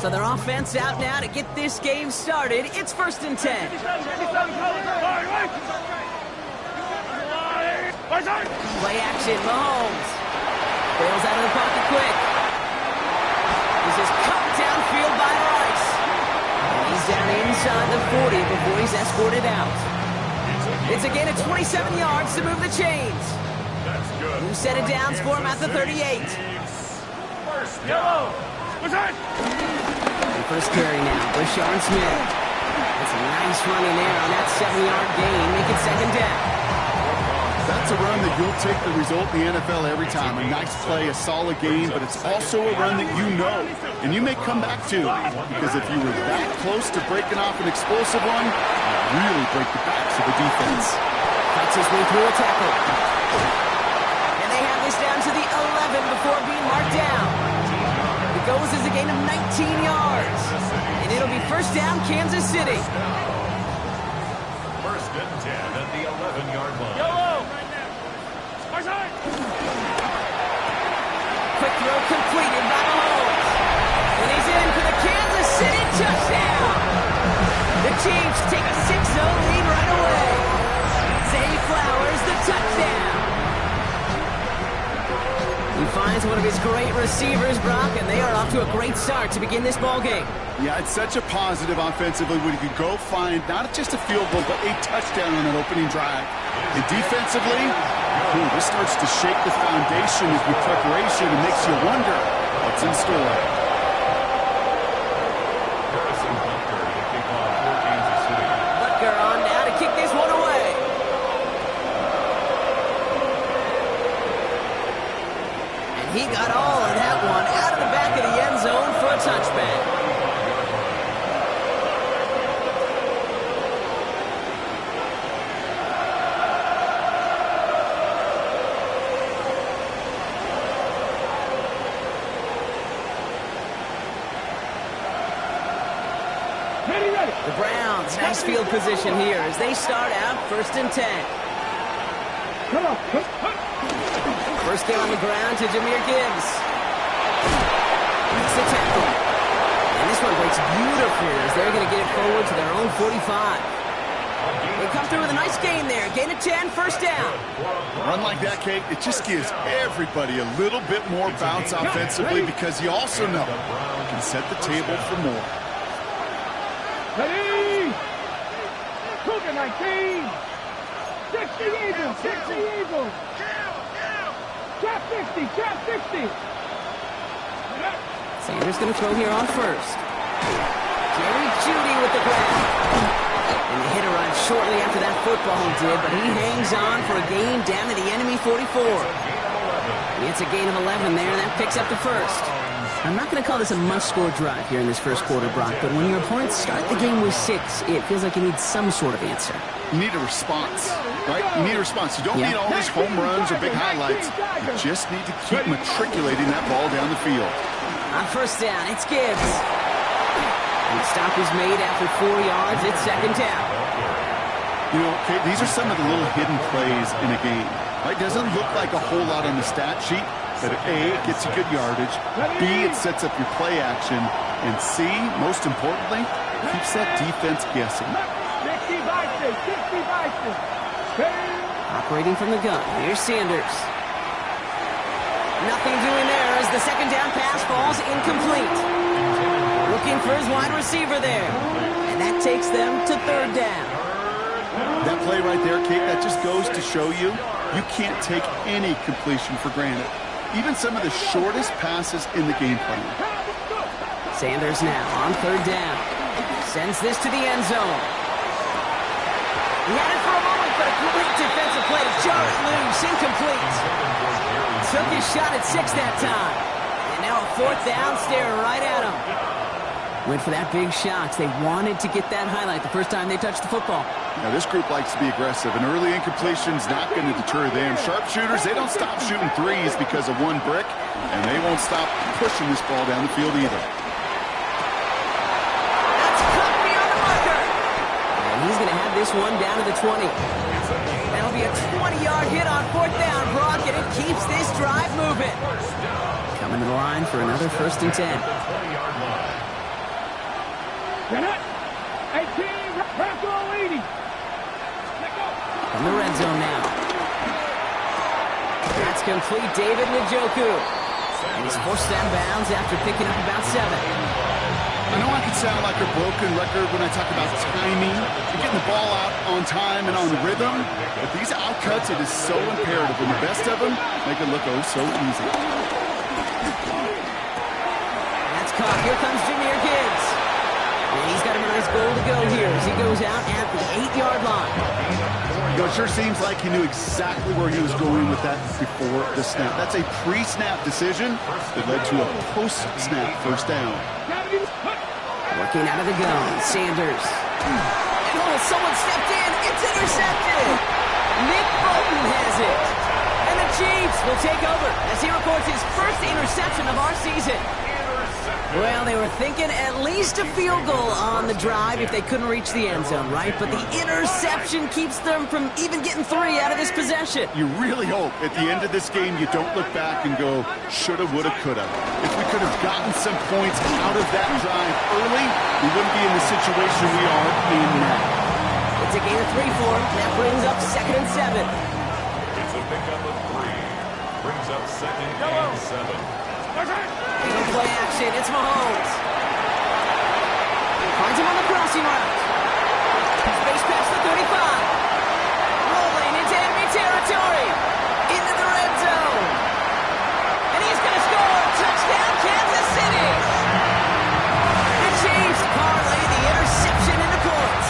So their offense out now to get this game started. It's 1st and 10. Play action, Mahomes. Bails out of the pocket quick. This is cut downfield by Rice. And he's down inside the 40 before he's escorted out. It's a gain of 27 yards to move the chains. Who set it down for him at the 38. And first carry now, Brashard Smith. That's a nice run in there on that 7-yard gain. Make it 2nd down. That's a run that you'll take the result in the NFL every time. A nice play, a solid game, but it's also a run that you know and you may come back to. Because if you were that close to breaking off an explosive one, you really break the backs of the defense. Cuts his way through a tackle. And they have this down to the 11 before being marked down. It goes as a gain of 19 yards. And it'll be 1st down, Kansas City. 1st and 10 at the 11-yard line. Quick throw completed by Mahomes. And he's in for the Kansas City touchdown. The Chiefs take a 6-0 lead right away. Zay Flowers, the touchdown. He finds one of his great receivers, Brock, and they are off to a great start to begin this ball game. Yeah, it's such a positive offensively when you can go find not just a field goal, but a touchdown on that opening drive. And defensively, this starts to shake the foundation of your preparation and makes you wonder what's in store. Butker on now to kick this one away. And he got all of that one out of the back of the end zone for a touchback. The Browns, nice field position here as they start out 1st and 10. First game on the ground to Jahmyr Gibbs. That's the tackle. And this one breaks beautifully as they're going to get it forward to their own 45. They come through with a nice gain there. Gain of 10, 1st down. A run like that, Kate, it just gives everybody a little bit more bounce offensively because you also know you can set the table for more. Ready! Cougar 19! 60 Eagles! 60 Eagles! Trap 50! Trap 50! Sanders going to throw here on 1st. Jerry Jeudy with the grab. And the hit arrived shortly after that football did, but he hangs on for a gain down to the enemy 44. It's a gain of 11 there, and that picks up the 1st. I'm not going to call this a must-score drive here in this 1st quarter, Brock, but when your opponents start the game with 6, it feels like you need some sort of answer. You need a response, right? You need a response. You don't need all these home runs or big highlights. You just need to keep matriculating that ball down the field. On 1st down, it's Gibbs. And the stop is made after 4 yards. It's 2nd down. You know, Kate, these are some of the little hidden plays in a game. Right? Doesn't look like a whole lot on the stat sheet, but A, it gets you good yardage, B, it sets up your play action, and C, most importantly, keeps that defense guessing. 60 Bison! 60 Bison! Operating from the gun, here's Sanders. Nothing doing there as the 2nd down pass falls incomplete. Looking for his wide receiver there, and that takes them to 3rd down. That play right there, Kate, that just goes to show you, you can't take any completion for granted. Even some of the shortest passes in the game plan. Sanders now on 3rd down. Sends this to the end zone. He had it for a moment, but a great defensive play to jar it loose. Incomplete. Took his shot at 6 that time. And now a 4th down, staring right at him. Went for that big shot. They wanted to get that highlight the first time they touched the football. Now, this group likes to be aggressive, and early incompletion's not going to deter them. Sharpshooters, they don't stop shooting threes because of one brick, and they won't stop pushing this ball down the field either. That's cut beyond the marker. And he's going to have this one down to the 20. That'll be a 20-yard hit on 4th down, Brock, and it keeps this drive moving. Coming to the line for another 1st and 10. Cannot. 18. Pass all 80. In the red zone now. That's complete. David Njoku. And he's forced out of bounds after picking up about 7. I know I can sound like a broken record when I talk about timing and getting the ball out on time and on rhythm, but these outcuts, it is so imperative, and the best of them make it look oh so easy. That's caught. Here comes Jahmyr Gibbs. And he's got a nice goal to go here as he goes out at the 8-yard line. You know, it sure seems like he knew exactly where he was going with that before the snap. That's a pre-snap decision that led to a post-snap first down. Working out of the gun, Sanders. And oh, someone stepped in. It's intercepted. Nick Bolton has it. And the Chiefs will take over as he records his first interception of our season. Well, they were thinking at least a field goal on the drive if they couldn't reach the end zone, right? But the interception keeps them from even getting 3 out of this possession. You really hope at the end of this game you don't look back and go, shoulda, woulda, coulda. If we could have gotten some points out of that drive early, we wouldn't be in the situation we are in now. It's a gain of 3 for him. That brings up 2nd and 7. It's a pickup of 3. Brings up 2nd and 7. No play action. It's Mahomes. Finds him on the crossing route. Space past the 35. Rolling into enemy territory. Into the red zone. And he's going to score. Touchdown, Kansas City. The Chiefs parlay the interception into points.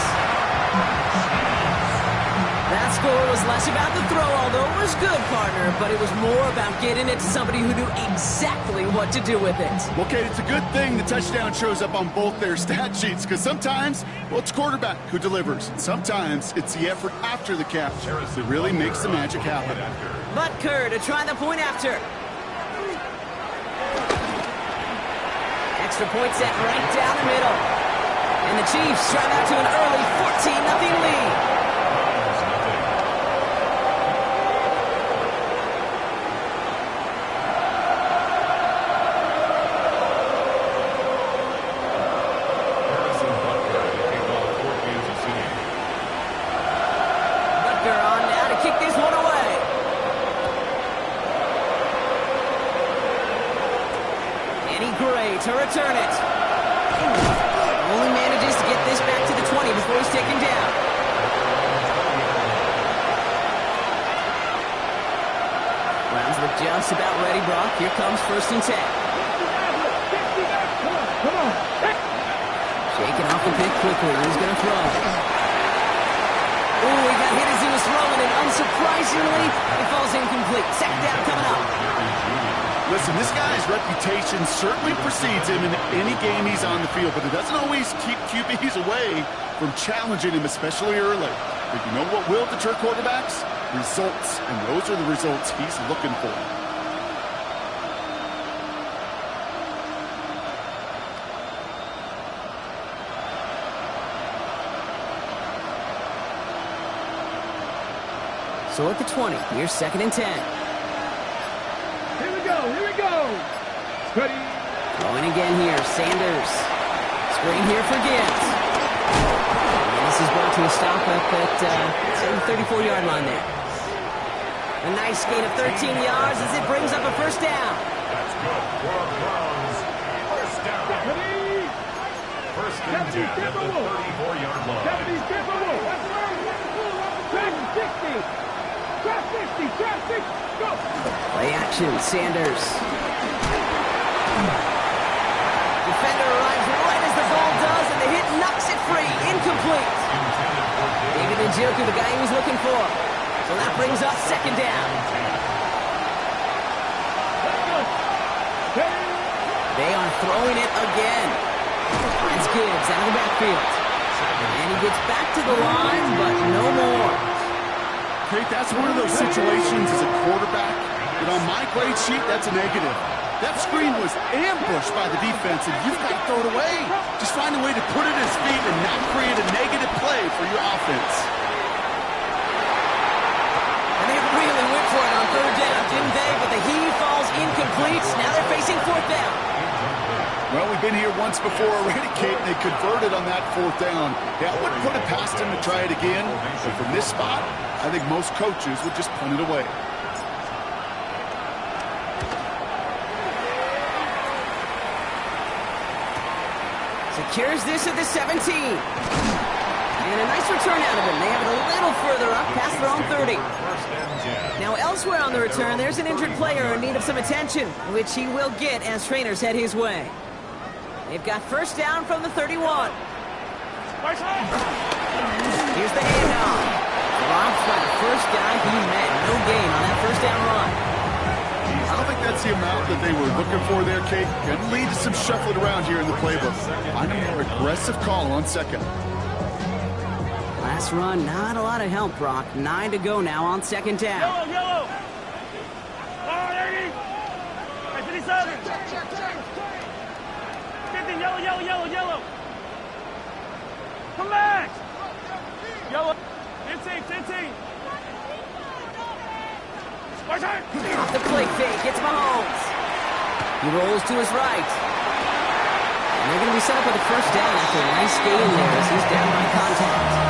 That score was less about the throw, although it was good, partner, but it was more about getting it to somebody who knew exactly what to do with it. Well, Kate, it's a good thing the touchdown shows up on both their stat sheets, because sometimes, well, it's quarterback who delivers. Sometimes it's the effort after the catch that really makes the magic happen. Butker to try the point after. Extra point set right down the middle. And the Chiefs drive out to an early 14-0 lead. To return it. Only manages to get this back to the 20 before he's taken down. Browns look just about ready, Brock. Here comes 1st and 10. Come on. Shaking off the pick quickly. He's going to throw. Ooh, he got hit as he was throwing, and unsurprisingly, it falls incomplete. 2nd down coming up. Listen, this guy's reputation certainly precedes him in any game he's on the field, but it doesn't always keep QBs away from challenging him, especially early. But you know what will deter quarterbacks? Results, and those are the results he's looking for. So at the 20, here's 2nd and 10. Here we go. Ready. Going again here, Sanders. Screen here for Gibbs. And this is brought to a stop up at the 34-yard line there. A nice gain of 13 yards as it brings up a 1st down. That's good for Browns. 1st down. Ready. 1st and 10 at the 34-yard line. Track 60. Track 60. Track 60. Go. Play action, Sanders. Defender arrives right as the ball does, and the hit knocks it free. Incomplete. David Njoku, the guy he was looking for. So that brings up 2nd down. They are throwing it again. Finds Gibbs out of the backfield. And he gets back to the line, but no more. Kate, that's one of those situations as a quarterback that on my grade sheet, that's a negative. That screen was ambushed by the defense, and you've got to throw it away. Just find a way to put it at his feet and not create a negative play for your offense. And they really went for it on 3rd down, didn't they? But the heave falls incomplete. Now they're facing 4th down. Well, we've been here once before already, Kate, and they converted on that 4th down. Yeah, I wouldn't put it past him to try it again, but from this spot, I think most coaches would just punt it away. Secures this at the 17. And a nice return out of him. They have it a little further up past their own 30. Now elsewhere on the return, there's an injured player in need of some attention, which he will get as trainers head his way. They've got first down from the 31. Here's the handoff. Drops by the first guy he met. No gain on that first down run. I don't think that's the amount that they were looking for there, Kate. Can lead to some shuffling around here in the playbook. Find a more aggressive call on second. Last run, not a lot of help, Brock. 9 to go now on second down. Yellow, yellow. Oh, 80. 57. 50, yellow, yellow, yellow, yellow. Come back. Yellow. 15, 15. Off the play fake, it's Mahomes. He rolls to his right. And they're going to be set up with a first down after a nice gain there as he's down by contact.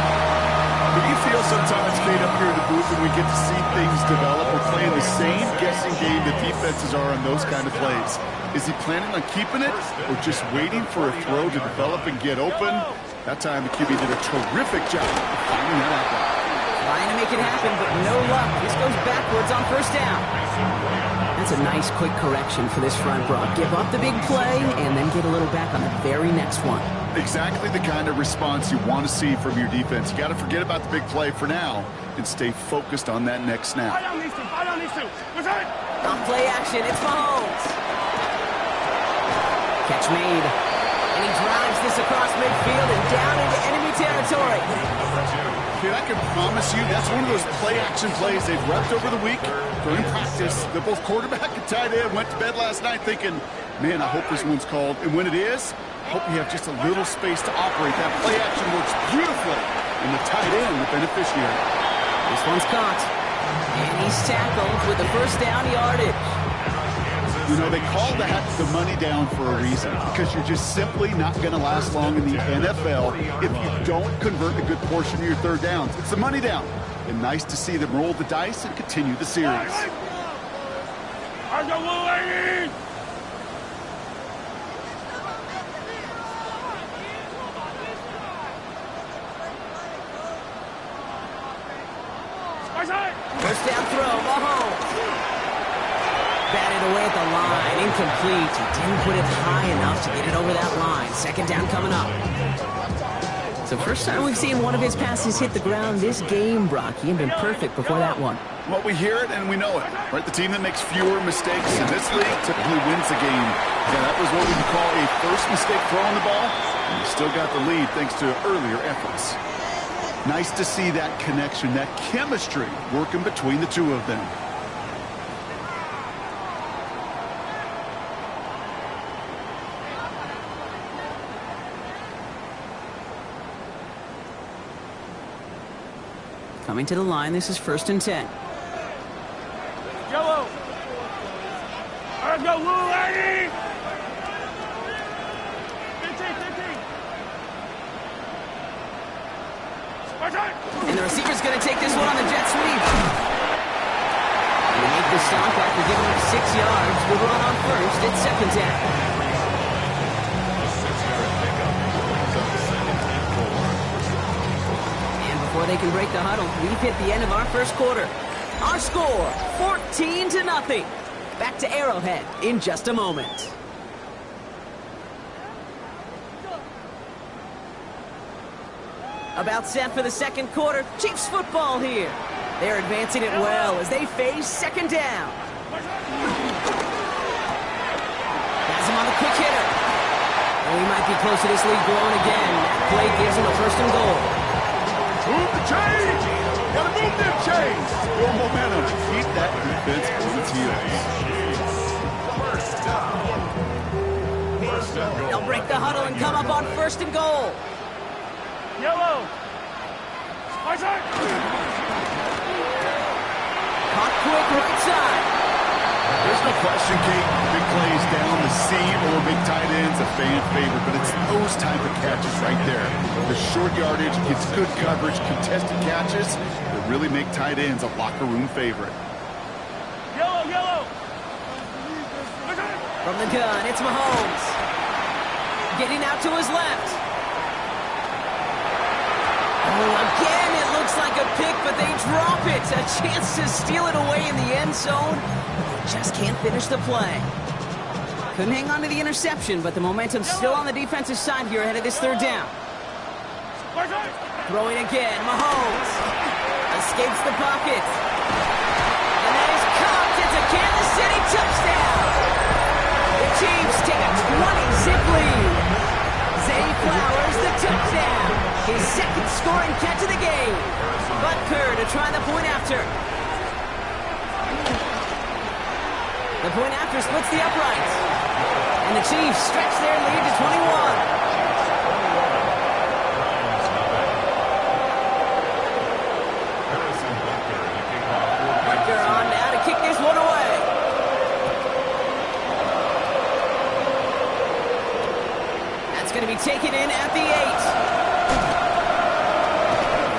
Do you feel sometimes, Kate, up here in the booth when we get to see things develop, we're playing the same guessing game that defenses are on those kind of plays? Is he planning on keeping it or just waiting for a throw to develop and get open? That time the QB did a terrific job of finding that outlet. Trying to make it happen, but no luck. This goes backwards on first down. That's a nice quick correction for this front, Brock. Give up the big play and then get a little back on the very next one. Exactly the kind of response you want to see from your defense. You got to forget about the big play for now and stay focused on that next snap. Off play action, it's Mahomes. Catch made. And he drives this across midfield and down into enemy territory. Okay, I can promise you that's one of those play-action plays they've repped over the week during practice. They're both quarterback and tight end went to bed last night thinking, man, I hope this one's called. And when it is, I hope you have just a little space to operate. That play-action works beautifully, and the tight end, the beneficiary. This one's caught. And he's tackled with the first down yardage. You know, they call that the money down for a reason, because you're just simply not going to last long in the NFL if you don't convert a good portion of your third downs. It's the money down. And nice to see them roll the dice and continue the series. First down throw, Mahomes. Batted away at the line, incomplete. He didn't put it high enough to get it over that line. Second down coming up. It's the first time we've seen one of his passes hit the ground this game, Brock. He had been perfect before that one. Well, we hear it and we know it, right? The team that makes fewer mistakes in this league typically wins the game. Yeah, that was what we would call a first mistake throwing the ball, and you still got the lead thanks to earlier efforts. Nice to see that connection, that chemistry working between the two of them. Coming to the line, this is 1st and 10. Yellow. Let's go, Lou, 80. 15, 15. And the receiver's going to take this one on the jet sweep. And they make the stop after giving up 6 yards. Good run on first. It's second down. Before they can break the huddle, we've hit the end of our first quarter. Our score, 14-0. Back to Arrowhead in just a moment. About set for the second quarter. Chiefs football here. They're advancing it well as they face second down. Has him on the quick hitter. And we might be close to this lead growing again. That play gives him a first and goal. Move the chains! Gotta move them chains! More momentum. Keep that defense on its heels. They'll break the huddle and come up on first and goal. Yellow. Caught quick right side. There's No question, Kate, big plays down the seam or big tight ends, a fan favorite, but it's those type of catches right there. The short yardage, gets good coverage, contested catches that really make tight ends a locker room favorite. Yellow. From the gun, it's Mahomes. Getting out to his left. Oh, again, it looks like a pick, but they drop it. A chance to steal it away in the end zone. Just can't finish the play. Couldn't hang on to the interception, but the momentum's still on the defensive side here ahead of this third down. Throwing again, Mahomes. Escapes the pocket. And that is caught. It's a Kansas City touchdown. The Chiefs take a 20-zip lead. Zay Flowers, the touchdown. His second scoring catch of the game. Butker to try the point after. The point after splits the uprights. And the Chiefs stretch their lead to 21. Butker on now to kick this one away. That's going to be taken in at the 8.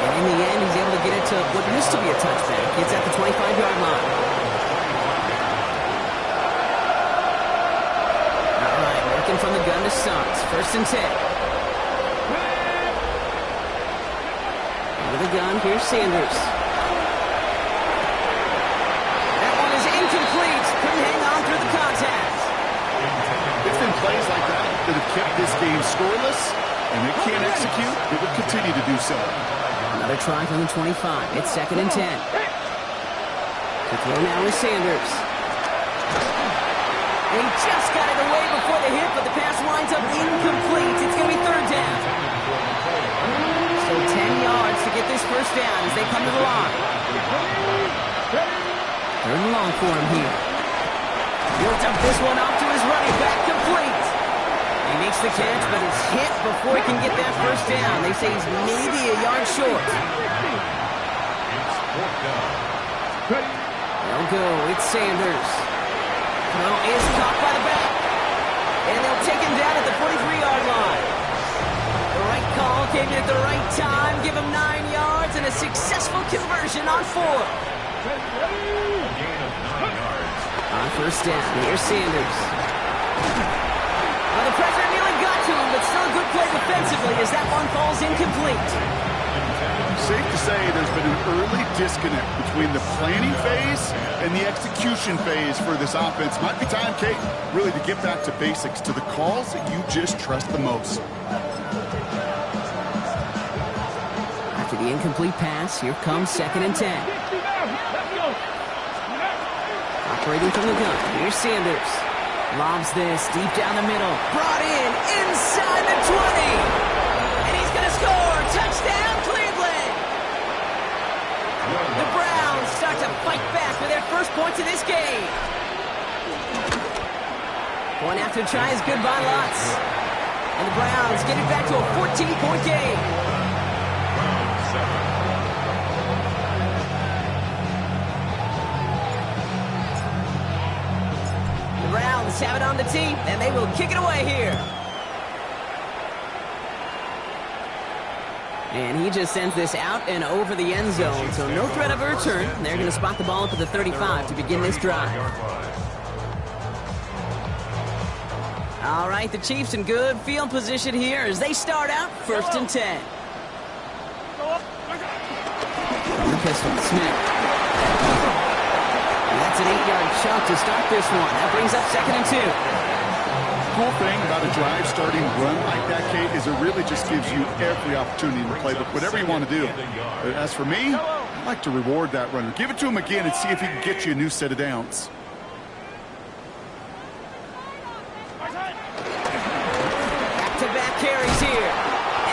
And in the end, he's able to get it to what used to be a touchback. It's at the 25-yard line. From the gun to Suggs. 1st and 10. With a gun, here's Sanders. That one is incomplete. Couldn't hang on through the contact. It's been plays like that that have kept this game scoreless, and they can't execute. They would continue to do so. Another try from the 25. It's 2nd and 10. To throw now is Sanders. They just got it away before the hit, but the pass winds up incomplete. It's going to be 3rd down. Still 10 yards to get this first down as they come to the line. 3rd and long for him here. He'll dump this one off to his running back, complete. He makes the catch, but it's hit before he can get that first down. They say he's maybe a yard short. They'll go. It's Sanders. Throw is caught by the back. And they'll take him down at the 43-yard line. The right call came in at the right time. Give him 9 yards and a successful conversion on 4. On 1st down, here's Sanders. Well, the pressure nearly got to him, but still a good play defensively as that one falls incomplete. Safe to say there's been an early disconnect between the planning phase and the execution phase for this offense. Might be time, Kate, really to get back to basics, to the calls that you just trust the most. After the incomplete pass, here comes 2nd and 10. Operating from the gun, here's Sanders. Lobs this deep down the middle. Brought in inside the 20. And he's going to score. Touchdown, Cleveland. The Browns start to fight back for their first points of this game. One after try is good by lots. And the Browns get it back to a 14-point game. The Browns have it on the tee, and they will kick it away here. And he just sends this out and over the end zone, so no threat of a return. They're going to spot the ball up at the 35 to begin this drive. All right, the Chiefs in good field position here as they start out 1st and 10. The pistol, Smith. And that's an 8-yard chunk to start this one. That brings up 2nd and 2. The cool thing about a drive starting run like that, Kate, is it really just gives you every opportunity in the playbook, whatever you want to do. But as for me, I like to reward that runner. Give it to him again and see if he can get you a new set of downs. Back-to-back carries here.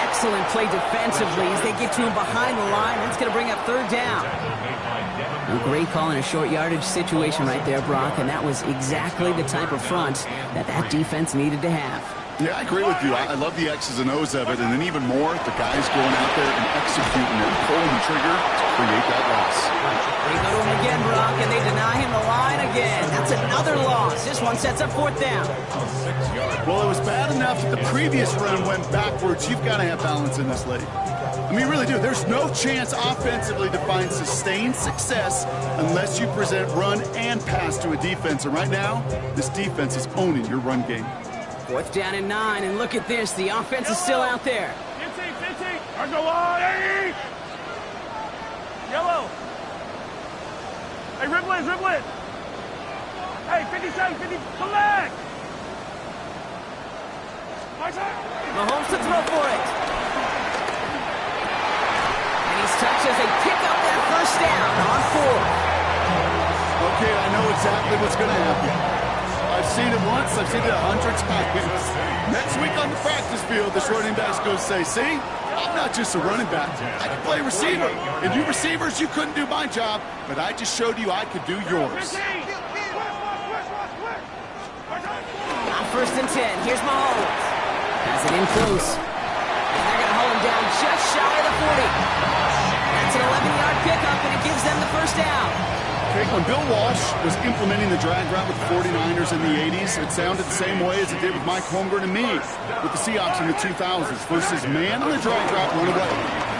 Excellent play defensively as they get to him behind the line. That's going to bring up 3rd down. A great call in a short yardage situation right there, Brock, and that was exactly the type of front that defense needed to have. Yeah, I agree with you. I love the X's and O's of it, and then even more, the guys going out there and executing it, pulling the trigger to create that loss. They go to him again, Brock, and they deny him the line again. That's another loss. This one sets up 4th down. Well, it was bad enough that the previous run went backwards. You've got to have balance in this league. I mean, you really do. There's no chance offensively to find sustained success unless you present run and pass to a defense. And right now, this defense is owning your run game. 4th down and 9, and look at this. The offense is still out there. 50. I go on. Hey! Yellow. Hey, dribble it. Hey, 57, 50, come back. Mahomes to throw for it. And he's touched as they pick up that 1st down on 4th. Okay, I know exactly what's going to happen. I've seen it once, I've seen it 100 times. Next week on the practice field, this running back's going to say, see, I'm not just a running back. I can play receiver. And you receivers, you couldn't do my job, but I just showed you I could do yours. On 1st and 10, here's Mahomes. Has it in close. And they're going to hold him down just shy of the 40. That's an 11-yard pickup, and it gives them the 1st down. When Bill Walsh was implementing the drag route with the 49ers in the 80s, it sounded the same way as it did with Mike Holmgren and me with the Seahawks in the 2000s. Versus man on the drag route, run away.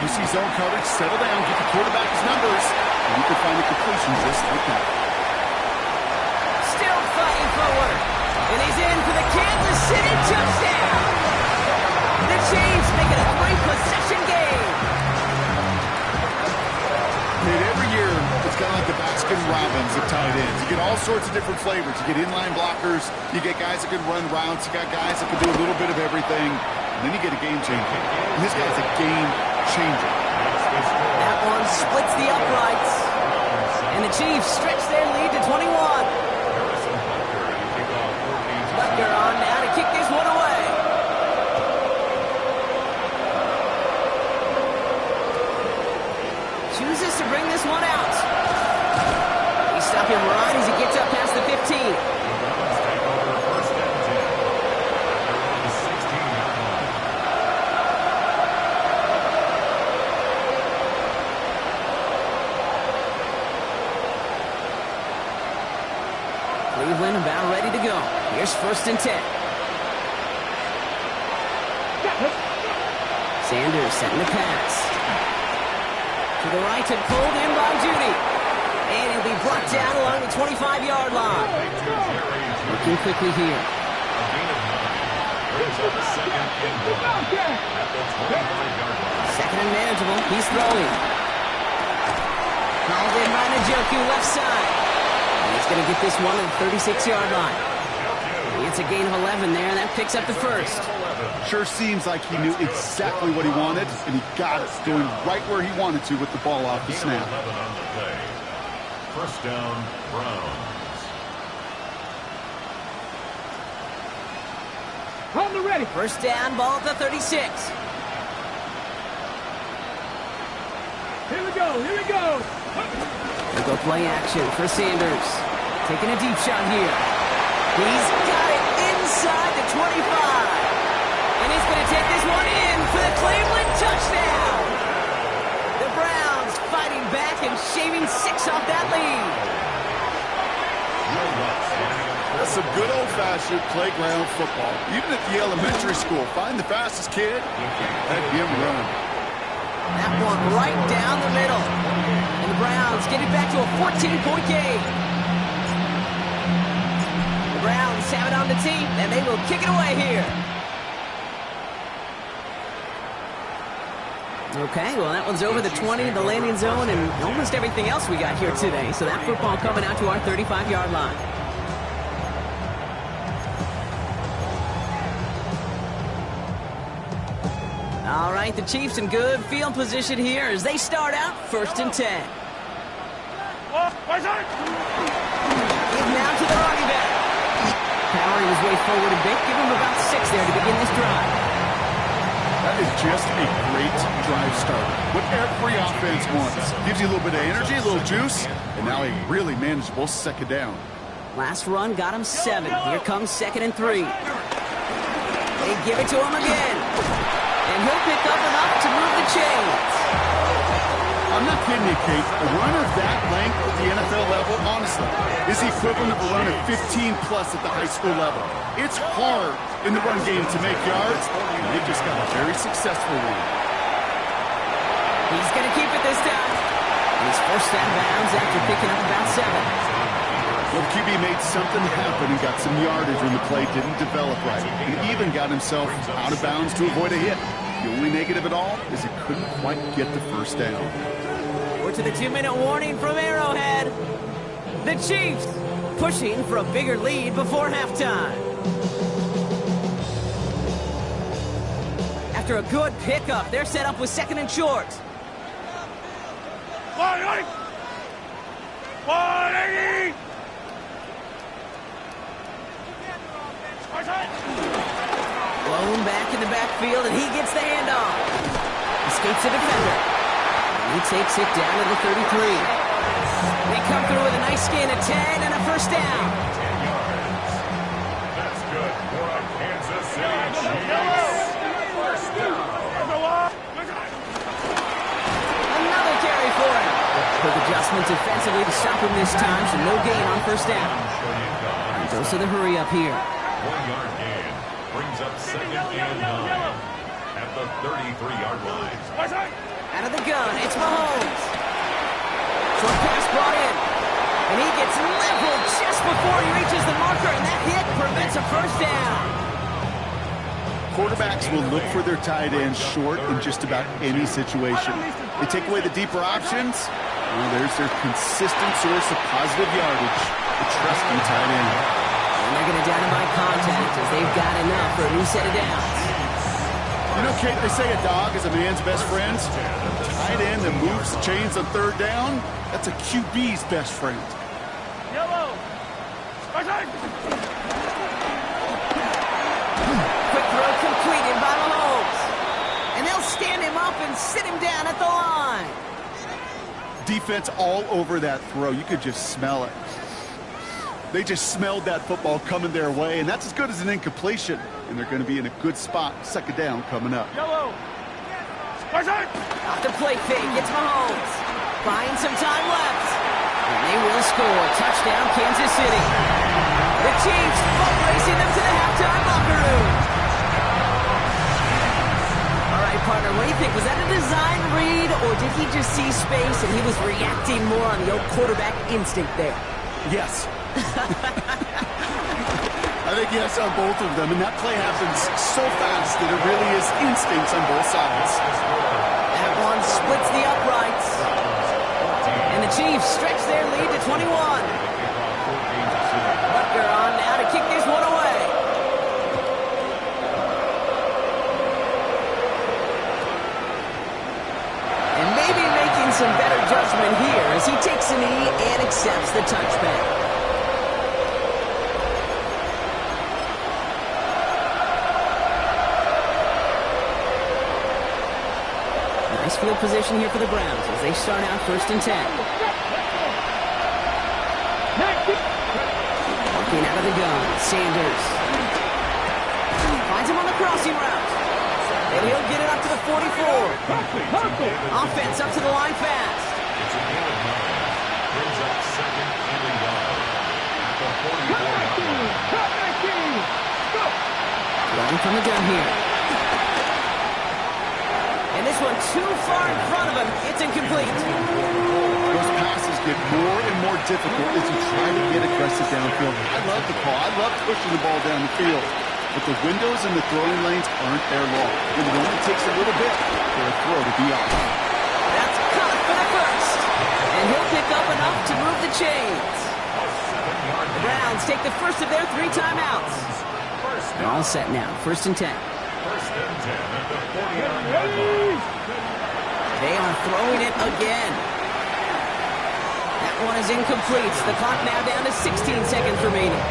You see zone coverage, settle down, get the quarterback his numbers, and you can find a completion just like that. Still fighting forward. And he's in for the Kansas City touchdown. The Chiefs make it a 3-possession game. Every year, it's kind of like the Baskin-Robbins of tight ends. You get all sorts of different flavors. You get inline blockers. You get guys that can run routes. You got guys that can do a little bit of everything. And then you get a game changer. And this guy's a game changer. That one splits the uprights. And the Chiefs stretch their lead to 21. Butker on now to kick this one away. Chooses to bring this one out. They stop him right as he gets up past the 15. Cleveland about ready to go. Here's 1st and 10. Sanders setting the pass. To the right and pulled in by Judy. And he'll be brought down along the 25-yard line. Looking quickly here. Second and manageable. He's throwing. Called in by Njoku, left side. And he's going to get this one at the 36-yard line. It's a gain of 11 there. That picks up the 1st. Sure seems like he knew exactly what he wanted, and he got it, going right where he wanted to with the ball off the snap. 1st down, Browns. Hold the ready. 1st down, ball at the 36. Here we go. We'll go play action for Sanders. Taking a deep shot here. He's got it inside the 25. And he's going to take this one in for the Cleveland touchdown. The Browns fighting back and shaving 6 off that lead. That's some good old-fashioned playground football. Even at the elementary school, find the fastest kid, let him run. That one right down the middle. And the Browns get it back to a 14-point game. The Browns have it on the tee, and they will kick it away here. Okay, well, that one's over the 20, the landing zone, and almost everything else we got here today. So that football coming out to our 35-yard line. All right, the Chiefs in good field position here as they start out 1st and 10. Give now to the running back. Powering his way forward a bit. Give him about 6 there to begin this drive. That is just a great drive starter. What every offense wants. Gives you a little bit of energy, a little juice, and now a really manageable 2nd down. Last run got him 7. Here comes 2nd and 3. They give it to him again. And he'll pick up enough to move the chains. I'm not kidding you, Kate. A run of that length at the NFL level, honestly, is the equivalent of a run of 15-plus at the high school level. It's hard in the run game to make yards, and they've just got a very successful one. He's going to keep it this time. He's forced out of bounds after picking up about 7. Well, the QB made something happen and got some yardage when the play didn't develop right. He even got himself out of bounds to avoid a hit. The only negative at all is he couldn't quite get the first down. We're to the 2-minute warning from Arrowhead. The Chiefs pushing for a bigger lead before halftime. After a good pickup, they're set up with 2nd and short. 180! Blown back in the backfield, and he gets the handoff. Escapes the defender. And he takes it down to the 33. They come through with a nice gain of 10 and a first down. 10 yards. That's good for a Kansas City Chiefs. First down. Another carry for him. Quick adjustment defensively to stop him this time, so no gain on first down. And goes to the hurry up here. 1-yard gain brings up 2nd and 9 at the 33-yard line. Out of the gun, it's Mahomes. Short pass brought in. And he gets leveled just before he reaches the marker, and that hit prevents a first down. Quarterbacks will look for their tight ends short in just about any situation. They take away the deeper options. Well, there's their consistent source of positive yardage, the trusting tight end. And they're going to dynamite contact as they've got enough for a new set of downs. You know, Kate, they say a dog is a man's best friend. Tight end that moves the chains on 3rd down, that's a QB's best friend. Yellow! Quick throw completed by Mahomes. And they'll stand him up and sit him down at the line. Defense all over that throw. You could just smell it. They just smelled that football coming their way, and that's as good as an incompletion. And they're going to be in a good spot. 2nd down coming up. Yellow! Off the play fake, it's Mahomes. Buying some time left. And they will score. Touchdown, Kansas City. The Chiefs boat racing them to the halftime locker room. All right, partner, what do you think? Was that a design read, or did he just see space and he was reacting more on the old quarterback instinct there? Yes. I think yes on both of them, and that play happens so fast that it really is instincts on both sides. That one splits the uprights. And the Chiefs stretch their lead to 21. Butker on now to kick this one away. And maybe making some better judgment here as he takes a knee and accepts the touchback. Nice field position here for the Browns as they start out 1st and 10. Working out of the gun, Sanders. Finds him on the crossing route. And he'll get it up to the 44. Offense up to the line fast. It's a gain of 9. Brings up 2nd and 1 at the 44-yard line. Running from the gun here. And this one too far in front of him. It's incomplete. Those passes get more and more difficult as you try to get aggressive downfield. I love the call. I love pushing the ball down the field. But the windows in the throwing lanes aren't there long. And it only takes a little bit for a throw to be off. That's caught for the first. And he'll pick up enough to move the chains. The Browns take the first of their 3 timeouts. They're all set now. 1st and 10. 1st and 10 at the 40-yard line. They are throwing it again. That one is incomplete. The clock now down to 16 seconds remaining.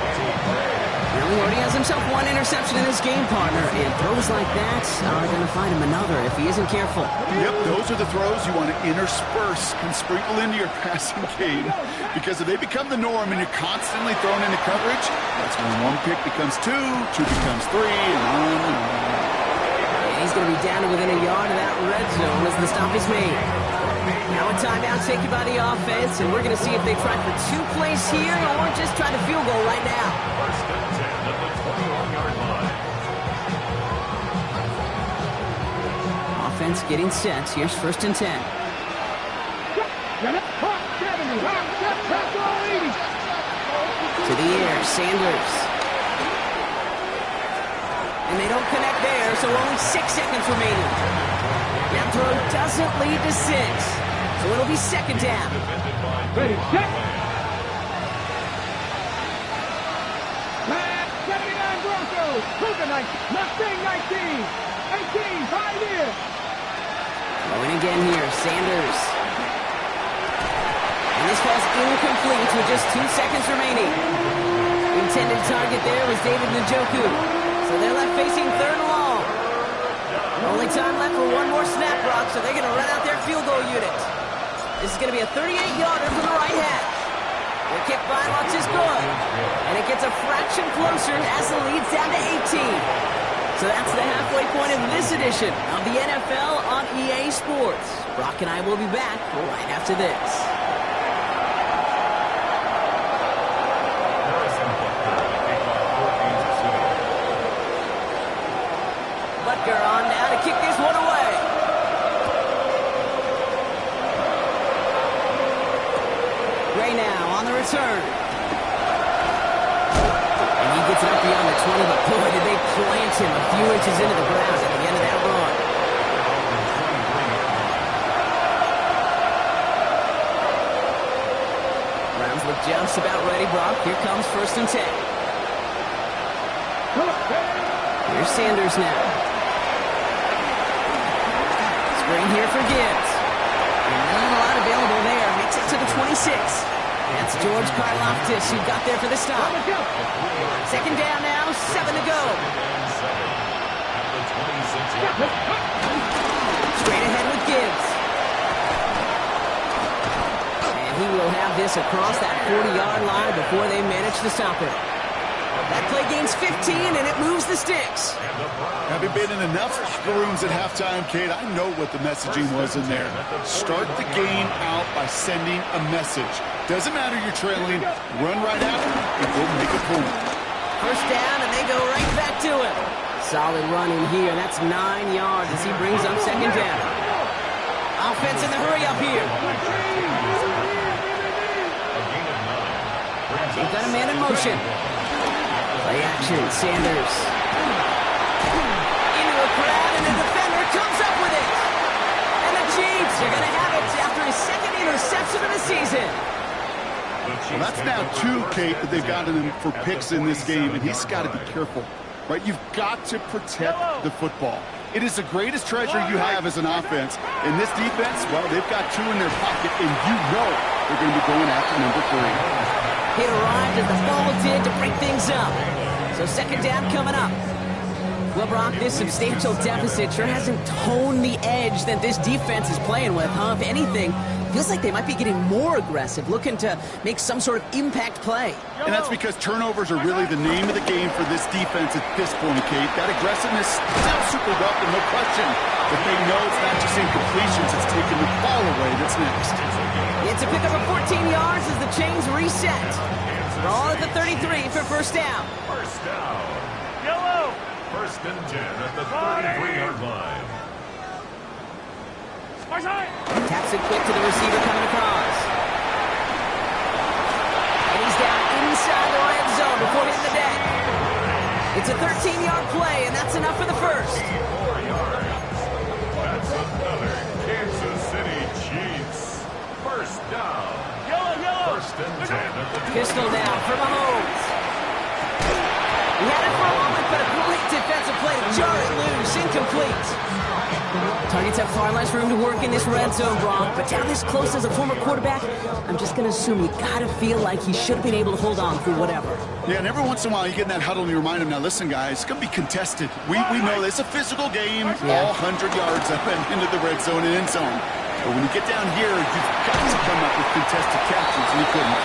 Well, he already has himself one interception in his game, partner, and throws like that are going to find him another if he isn't careful. Yep, those are the throws you want to intersperse and sprinkle into your passing game, because if they become the norm and you're constantly thrown into coverage, that's when one pick becomes two becomes three, and on and on. And he's going to be down to within a yard of that red zone as the stop is made. Now a timeout taken by the offense, and we're going to see if they try for 2 plays here or just try to field goal right now. First and 10 at the 21-yard line. Offense getting set. Here's first and 10. To the air, Sanders. And they don't connect there, so only 6 seconds remaining. That throw doesn't lead to 6. So it'll be second down. Ready, set. 79 Broncos. Cougar 19. Mustang 19. 18. Pioneer. Going again here, Sanders. And this falls incomplete with just 2 seconds remaining. Intended target there was David Njoku. So they're left facing third and long. Only time left for one more snap, Brock, so they're going to run out their field goal unit. This is going to be a 38-yarder from the right hash. The kick by Lutz is good. And it gets a fraction closer as the lead's down to 18. So that's the halfway point of this edition of the NFL on EA Sports. Brock and I will be back right after this. Butker on now to kick this one away. Gray now on the return. And he gets it up beyond the 20, but boy, did they plant him a few inches into the ground at the end of that run. Browns look just about ready, Brock. Here comes first and 10. Here's Sanders now. Screen here for Gibbs. And not a lot available there. Makes it to the 26. That's George Karlaftis who got there for the stop. Second down now, 7 to go. Straight ahead with Gibbs. And he will have this across that 40-yard line before they manage to stop it. That play gains 15, and it moves the sticks. Having been in enough locker rooms at halftime, Kate, I know what the messaging was in there. Start the game out by sending a message. Doesn't matter you're trailing, run right after and go make a point. First down, and they go right back to him. Solid run in here. That's 9 yards as he brings up second down. Offense in the hurry up here. They've got a man in motion. Play action, Sanders. Into a crowd, and the defender comes up with it. And the Chiefs are going to have it after his second interception of the season. Well, that's now 2, Kate, that they've gotten him for picks in this game, and he's got to be careful. Right? You've got to protect the football. It is the greatest treasure you have as an offense. In this defense, well, they've got 2 in their pocket, and you know they're going to be going after number 3. It arrived as the ball did to break things up. So second down coming up. Well, Brock, this substantial deficit sure hasn't toned the edge that this defense is playing with, huh? If anything, feels like they might be getting more aggressive, looking to make some sort of impact play. And that's because turnovers are really the name of the game for this defense at this point, Kate. That aggressiveness still super welcome, no question. But they know it's not just incompletions, it's taking the ball away that's next. It's a pickup of 14 yards as the chains reset. Ball at the 33 for first down. First down. Yellow. First and 10 at the 33-yard line. Taps it quick to the receiver coming across. And he's down inside the red zone before hitting the deck. It's a 13-yard play, and that's enough for the first. 4 yards. That's another Kansas City Chiefs. First down. Yellow. First and 10 at the Pistol down for Mahomes. He had it for a moment, but a great defensive play to jar it loose. Incomplete. Targets have far less room to work in this red zone, Brock, but down this close as a former quarterback, I'm just going to assume you got to feel like he should have been able to hold on through whatever. Yeah, and every once in a while you get in that huddle and you remind him, now listen, guys, it's going to be contested. We know this. It's a physical game, all 100 yards up and into the red zone and end zone. But when you get down here, you've got to come up with contested catches, and he couldn't.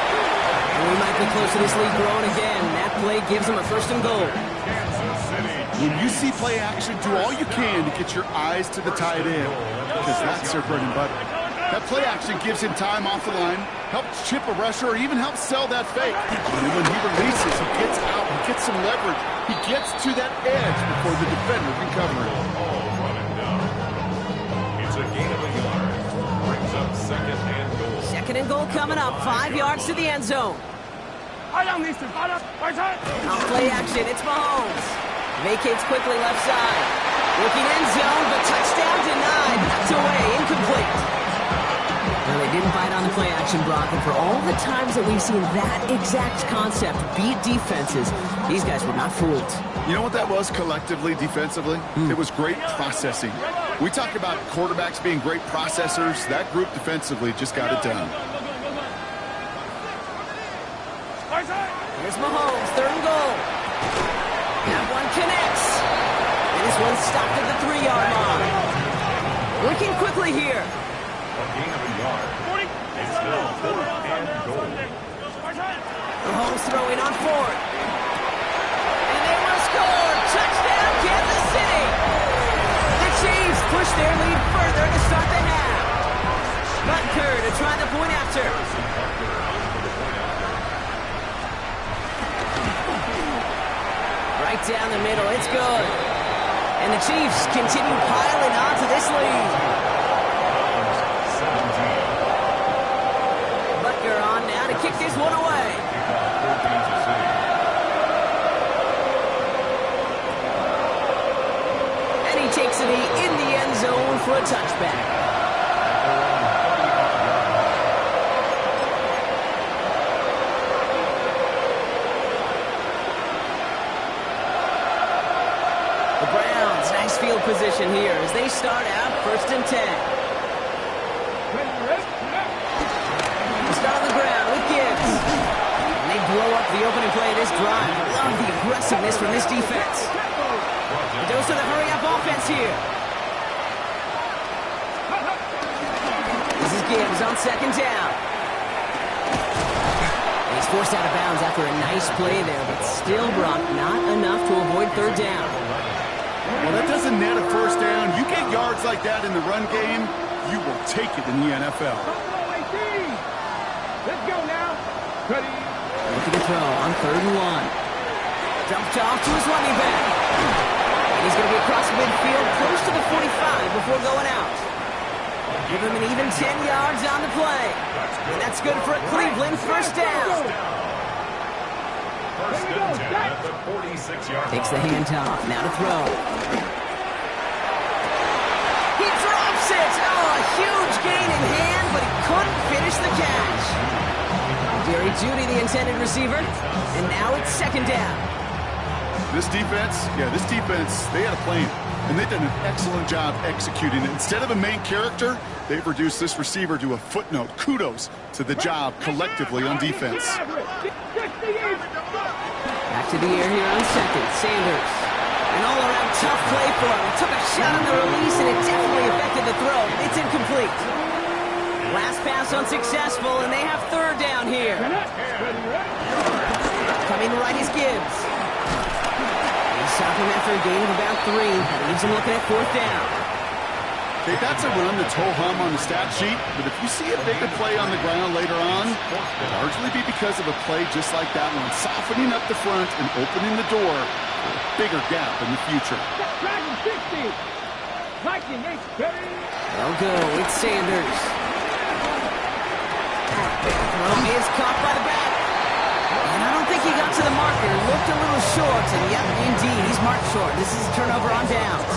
And we might be close to this lead growing again. That play gives him a 1st and goal. When you see play action, do all you can to get your eyes to the tight end, because that's their bread and butter. That play action gives him time off the line, helps chip a rusher, or even helps sell that fake. And then when he releases, he gets out, he gets some leverage. He gets to that edge before the defender can cover it. It's a gain of a yard. Brings up 2nd and goal. 2nd and goal coming up, 5 yards to the end zone. On play action, it's Mahomes. Vacates quickly left side. Looking end zone, but touchdown denied. Knocked away, incomplete. Well, they didn't bite on the play action, Brock, and for all the times that we've seen that exact concept beat defenses, these guys were not fooled. You know what that was collectively, defensively? It was great processing. We talk about quarterbacks being great processors. That group defensively just got it done. Here's Mahomes, 3rd and goal. That one connects. And this one's stopped at the 3-yard line. Working quickly here. A gain of a yard. It's still 4th and goal. Mahomes throwing on 4th. And they will score. Touchdown, Kansas City. The Chiefs push their lead further to start the half. Butker to try the point after. Right down the middle, it's good. And the Chiefs continue piling on to this lead. 17. Butker on now to kick this one away. And he takes it in the end zone for a touchback. Field position here as they start out 1st and 10. Start on the ground with Gibbs. And they blow up the opening play of this drive. Love the aggressiveness from this defense. Dose of the hurry-up offense here. This is Gibbs on 2nd down. And he's forced out of bounds after a nice play there, but still, Brock, not enough to avoid 3rd down. Well, that doesn't net a 1st down. You get yards like that in the run game, you will take it in the NFL. Let's go now. Ready. Looking to throw on 3rd and 1. Dumped off to his running back. And he's going to be across midfield close to the 45 before going out. Give him an even 10 yards on the play. And that's good for a Cleveland 1st down. 1st and 10 at the 46-yard line. Takes the handoff. Now to throw. He drops it. Oh, a huge gain in hand, but he couldn't finish the catch. Jerry Jeudy, the intended receiver. And now it's 2nd down. This defense, they had a plan. And they've done an excellent job executing it. Instead of a main character, they've reduced this receiver to a footnote. Kudos to the job collectively on defense. Back to the air here on 2nd. Sanders. An all-around tough play for him. He took a shot on the release, and it definitely affected the throw. It's incomplete. Last pass unsuccessful, and they have 3rd down here. Coming right is Gibbs. They stop him after a gain of about 3. Leaves him looking at 4th down. Okay, that's a run that's ho-hum on the stat sheet, but if you see a bigger play on the ground later on, it'll largely be because of a play just like that one, softening up the front and opening the door for a bigger gap in the future. They'll go. It's Sanders. Throw is caught by the back. And I don't think he got to the marker. Looked a little short, and yep, indeed, he's marked short. This is a turnover on downs.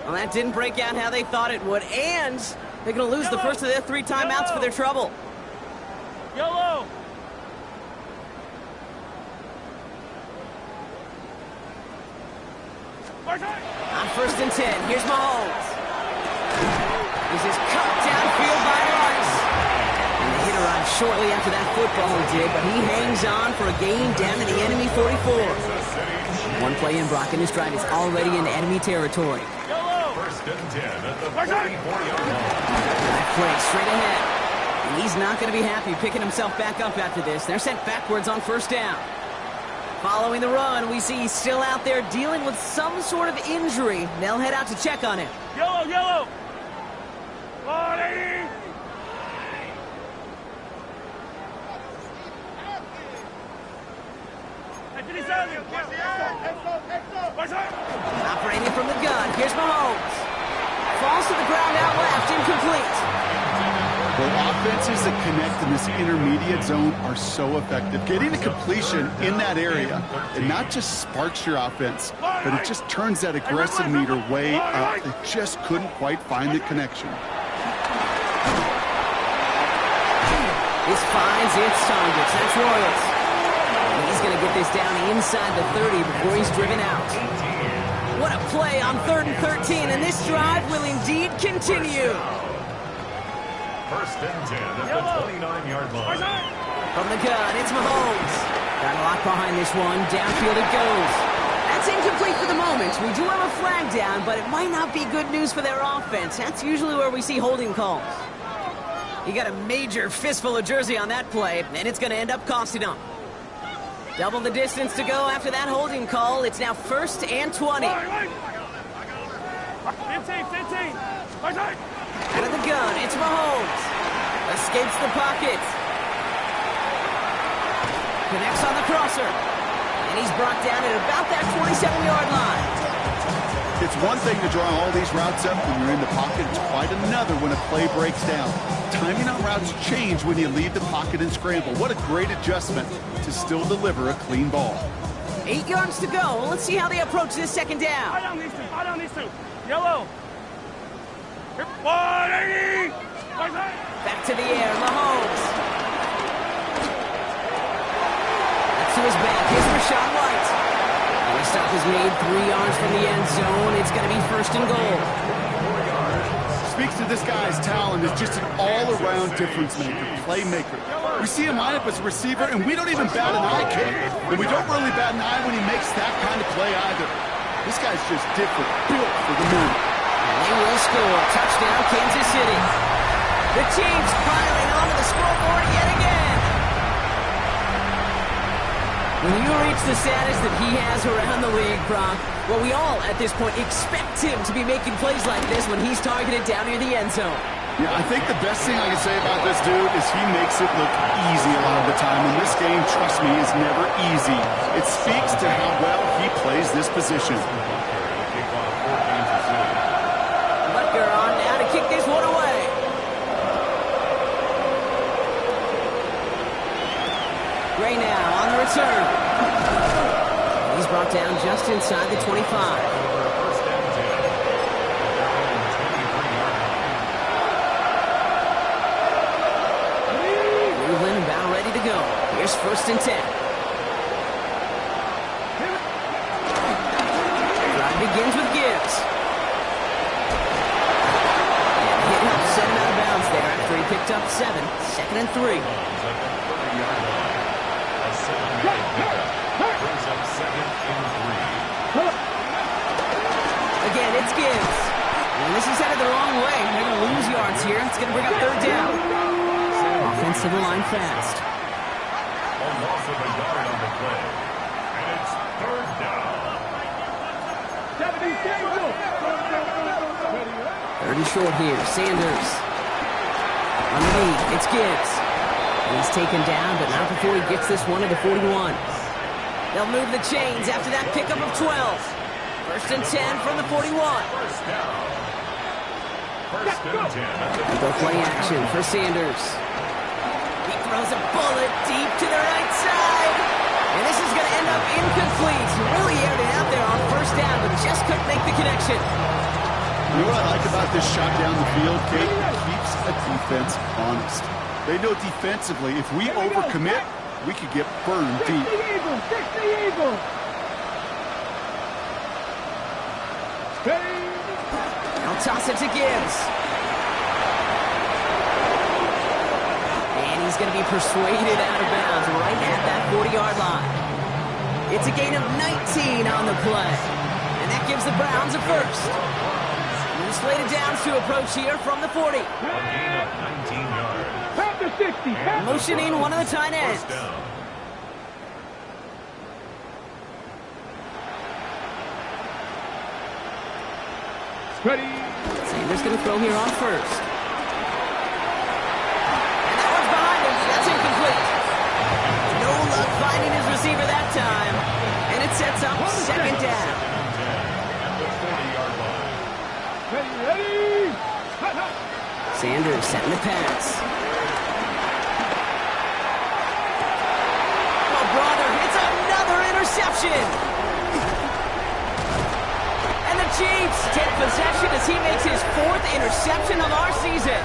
Well, that didn't break out how they thought it would, and they're going to lose the first of their 3 timeouts for their trouble. Yellow! On 1st and 10, here's Mahomes. This is cut downfield by Rice. And the hit arrived shortly after that football did, but he hangs on for a gain down to the enemy 44. One play in, Brock, and his drive is already in enemy territory. First and 10 at the 40-yard line. That play straight ahead. And he's not going to be happy picking himself back up after this. They're sent backwards on 1st down. Following the run, we see he's still out there dealing with some sort of injury. They'll head out to check on him. Yellow, yellow! 180! Operating from the gun, here's Mahomes. Falls to the ground out left, incomplete. Well, offenses that connect in this intermediate zone are so effective. Getting the completion in that area, it not just sparks your offense, but it just turns that aggressive meter way up. They just couldn't quite find the connection. This finds its targets. That's Royals. And he's going to get this down inside the 30 before he's driven out. What a play on 3rd and 13, and this drive will indeed continue. First and 10 at the 29-yard line. From the gun, it's Mahomes. Got a lock behind this one. Downfield it goes. That's incomplete for the moment. We do have a flag down, but it might not be good news for their offense. That's usually where we see holding calls. He got a major fistful of jersey on that play, and it's going to end up costing him. Double the distance to go after that holding call. It's now 1st and 20. 15. Out of the gun, it's Mahomes. Escapes the pocket. Connects on the crosser. And he's brought down at about that 27-yard line. It's one thing to draw all these routes up when you're in the pocket. It's quite another when a play breaks down. Timing on routes change when you leave the pocket and scramble. What a great adjustment to still deliver a clean ball. 8 yards to go. Well, let's see how they approach this 2nd down. Buy down these two. Yellow. 180! Back to the air, Mahomes. That's to his back. Here's Rashawn White. And the stop is made 3 yards from the end zone. It's going to be 1st and goal. Speaks to this guy's talent as just an all-around difference maker, playmaker. We see him line up as a receiver, and we don't even bat an eye, Kate. And we don't really bat an eye when he makes that kind of play either. This guy's just different, built for the moment. And they will score. Touchdown, Kansas City. The Chiefs piling onto the scoreboard yet again. When you reach the status that he has around the league, Brock, well, we all, at this point, expect him to be making plays like this when he's targeted down near the end zone. Yeah, I think the best thing I can say about this dude is he makes it look easy a lot of the time. And this game, trust me, is never easy. It speaks to how well he plays this position. Butker on now to kick this one away. Gray now on the return. He's brought down just inside the 25. Here's 1st and 10. Drive begins with Gibbs. And he helped set him out of bounds there after he picked up 7. 2nd and 3. Again, it's Gibbs. And this is headed the wrong way. They're going to lose yards here. It's going to bring up 3rd down. Offensive line fast. Loss of a yard on the play. And it's 3rd down. 30 short here. Sanders. Underneath, it's Gibbs. And he's taken down, but not before he gets this one to the 41. They'll move the chains after that pickup of 12. 1st and 10 from the 41. First down. 1st and 10. They'll play action for Sanders. He throws a bullet deep to the right side. And this is going to end up incomplete. Really aired it out there on 1st down, but just couldn't make the connection. You know what I like about this shot down the field, Kate? It keeps a defense honest. They know defensively, if we overcommit, we could get burned deep. Fix the eagle. I'll toss it to Gibbs. And he's going to be persuaded out of bounds right at that 40-yard line. It's a gain of 19 on the play. And that gives the Browns a first. New slated downs to approach here from the 40. A gain of 19 yards. Tap the 60. Motioning one of the tight ends. First down. Ready. Sanders going to throw here on first. And that one's behind him. That's incomplete. No luck finding his receiver that time. And it sets up second down. At the 40-yard line. Ready. Sanders setting the pass. Oh, brother, it's another interception. And the Chiefs take possession as he makes his 4th interception of our season.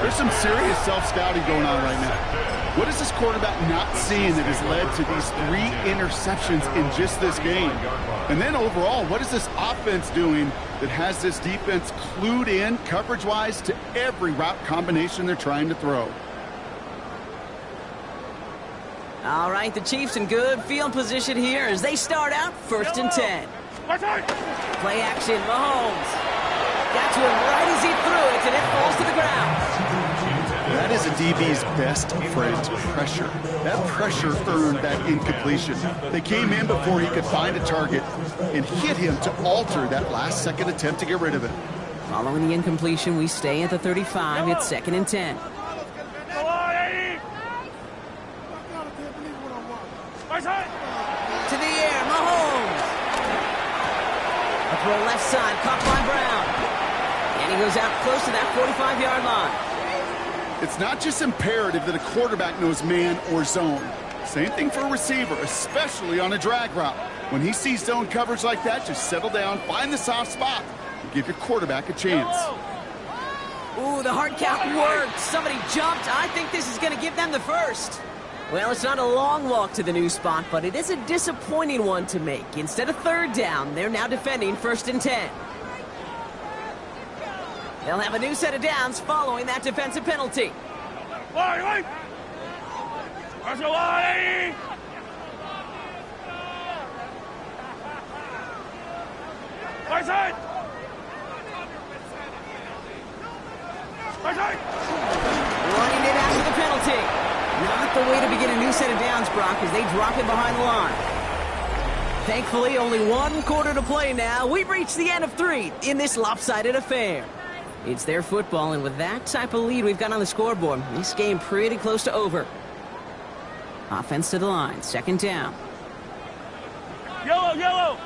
There's some serious self-scouting going on right now. What is this quarterback not seeing that has led to these 3 interceptions in just this game? And then overall, what is this offense doing that has this defense clued in coverage-wise to every route combination they're trying to throw? All right, the Chiefs in good field position here as they start out 1st and 10. Play action, Mahomes. Got to him right as he threw it, and it falls to the ground. That is a DB's best friend, pressure. That pressure earned that incompletion. They came in before he could find a target and hit him to alter that last-second attempt to get rid of it. Following the incompletion, we stay at the 35. It's 2nd and 10. To the air, Mahomes. A throw left side, caught by Brown. And he goes out close to that 45-yard line. It's not just imperative that a quarterback knows man or zone. Same thing for a receiver, especially on a drag route. When he sees zone coverage like that, just settle down, find the soft spot, and give your quarterback a chance. Ooh, the hard count worked. Somebody jumped. I think this is going to give them the first. Well, it's not a long walk to the new spot, but it is a disappointing one to make. Instead of 3rd down, they're now defending 1st and 10. They'll have a new set of downs following that defensive penalty. Running it after the penalty. Not the way to begin a new set of downs, Brock, as they drop it behind the line. Thankfully, only 1 quarter to play now. We've reached the end of 3 in this lopsided affair. It's their football, and with that type of lead we've got on the scoreboard, this game pretty close to over. Offense to the line, 2nd down. Yellow.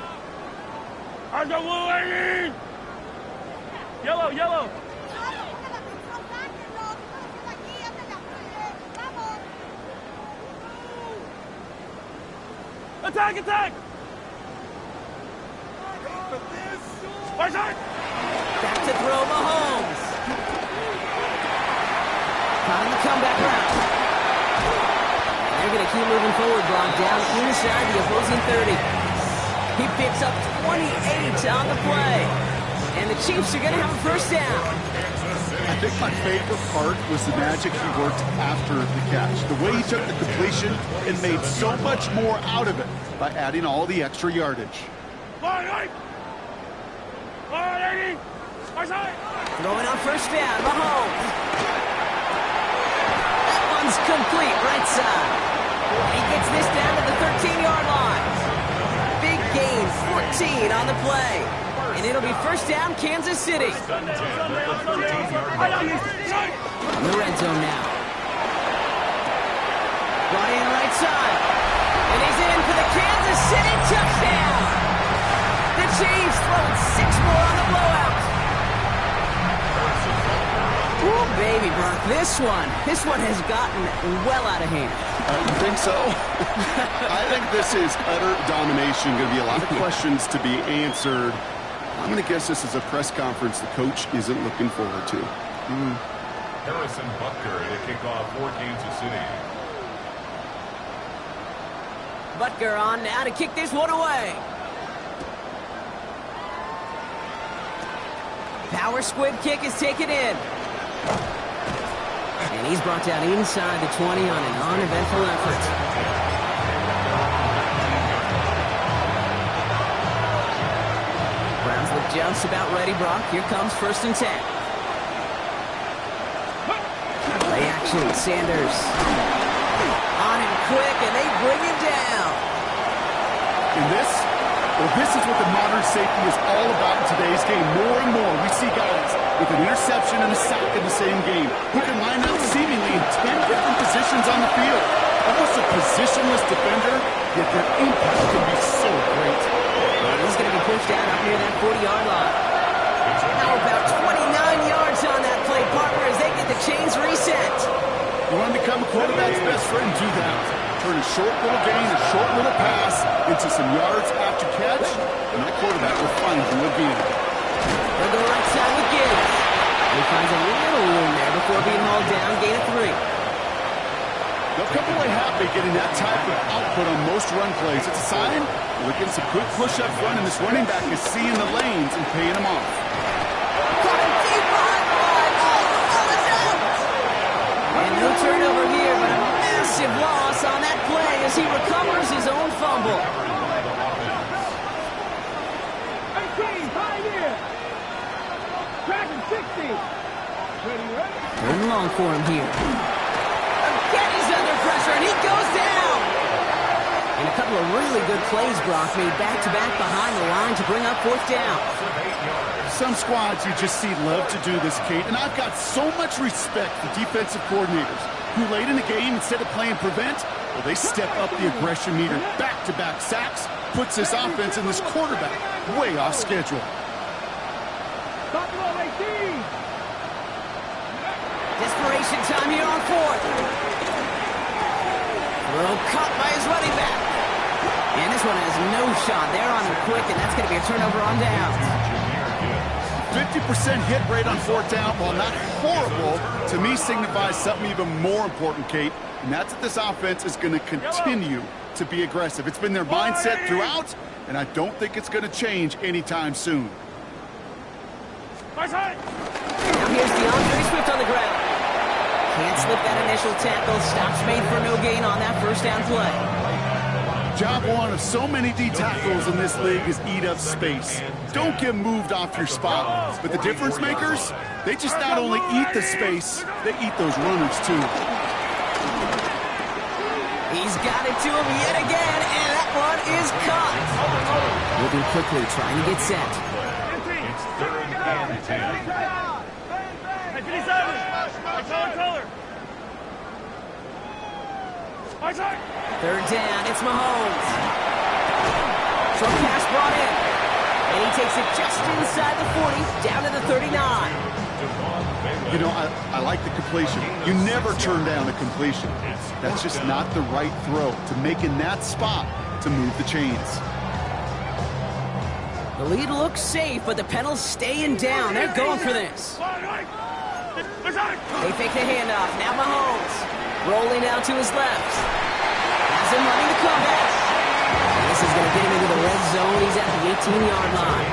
I got blue. Yellow. Attack! Back to throw, Mahomes. Trying to come back around. They're going to keep moving forward, Brock, down inside the opposing 30. He picks up 28 on the play. And the Chiefs are going to have a first down. I think my favorite part was the magic he worked after the catch. The way he took the completion and made so much more out of it by adding all the extra yardage. Throwing on first down, Mahomes. That one's complete, right side. He gets this down to the 13-yard line. Big gain, 14 on the play. And it'll be first down, Kansas City. On the red zone now. Brought in right side. And he's in for the Kansas City touchdown. The Chiefs throwing 6 more on the blowout. Ooh, baby, Brock, this one has gotten well out of hand. You think so? I think this is utter domination. Going to be a lot of questions to be answered. I'm going to guess this is a press conference the coach isn't looking forward to. Harrison Butker to kick off for Kansas City. Butker on now to kick this one away. Power squib kick is taken in. And he's brought down inside the 20 on an uneventful effort. Browns look just about ready, Brock. Here comes 1st and 10. Play action, Sanders. On him quick, and they bring him down. In this, well, this is what the modern safety is all about in today's game. More and more, we see guys with an interception and a sack in the same game who can line up seemingly in 10 different positions on the field. Almost a positionless defender, yet their impact can be so great. And he's going to be pushed out up near that 40-yard line. Now about 29 yards on that play, partner, as they get the chains reset. You want to become a quarterback's best friend, do that. Turn a short little gain, a short little pass into some yards after catch, and that quarterback will find you again. They'll go right side with Gibbs. He finds a little room there before being hauled down, gain of 3. They'll come away happy getting that type of output on most run plays. It's a sign we're getting some good push up front, and this running back is seeing the lanes and paying them off. Caught him deep behind the line. Oh, the ball is out! And no turnover here, but a massive loss on that play as he recovers his own fumble. 18, 5 here. Tracking 60. Ready? 3rd and long for him here. Again, he's under pressure, and he goes down. And a couple of really good plays, Brock, made back-to-back behind the line to bring up 4th down. Some squads you just see love to do this, Kate, and I've got so much respect for defensive coordinators who late in the game, instead of playing prevent, well, they step up the aggression meter. Back-to-back sacks puts this offense and this quarterback way off schedule. Top row 18. Desperation time here on 4th. Throw caught by his running back. And this one has no shot. They're on him quick, and that's going to be a turnover on downs. 50% hit rate on 4th down, while not horrible, to me signifies something even more important, Kate, and that's that this offense is going to continue to be aggressive. It's been their mindset throughout, and I don't think it's going to change anytime soon. Now here's DeAndre Swift on the ground. Can't slip that initial tackle. Stops made for no gain on that 1st down play. Job one of so many D tackles in this league is eat up space. Don't get moved off your spot. But the difference makers, they just not only eat the space, they eat those runners too. He's got it to him yet again, and that one is caught. Moving quickly, trying to get set. It's 3rd and 10. Hey, 57. Color. 3rd down, it's Mahomes. Short pass brought in. And he takes it just inside the 40, down to the 39. You know, I like the completion. You never turn down a completion. That's just not the right throw to make in that spot to move the chains. The lead looks safe, but the pedals staying down. They're going for this. They fake the handoff. Now Mahomes. Rolling out to his left. Has him running the comeback. This is going to get him into the red zone. He's at the 18-yard line.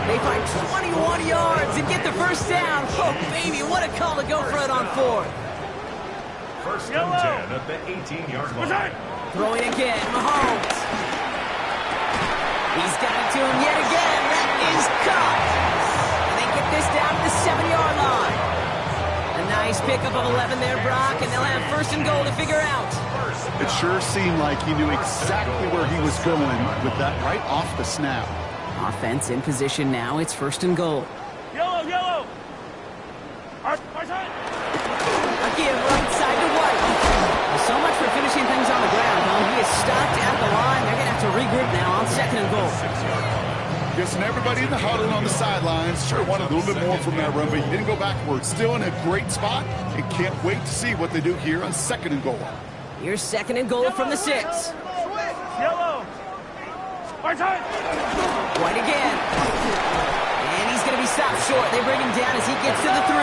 They find 21 yards and get the 1st down. Oh, baby, what a call to go for it on 4th. 1st and 10 at the 18-yard line. Throwing again, Mahomes. He's got it to him yet again. That is caught. And they get this down to the 7-yard line. A nice pickup of 11 there, Brock, and they'll have 1st and goal to figure out. It sure seemed like he knew exactly where he was going with that right off the snap. Offense in position now. It's 1st and goal. Yellow. Again, right side to White. Well, so much for finishing things on the ground, huh? He is stopped at the line. They're going to have to regroup now on 2nd and goal. Guessing everybody in the huddle on the sidelines sure wanted a little bit more from that run, but he didn't go backwards. Still in a great spot, and can't wait to see what they do here on 2nd and goal. Here's 2nd and goal from the 6. Yellow. White again. And he's going to be stopped short. They bring him down as he gets to the 3.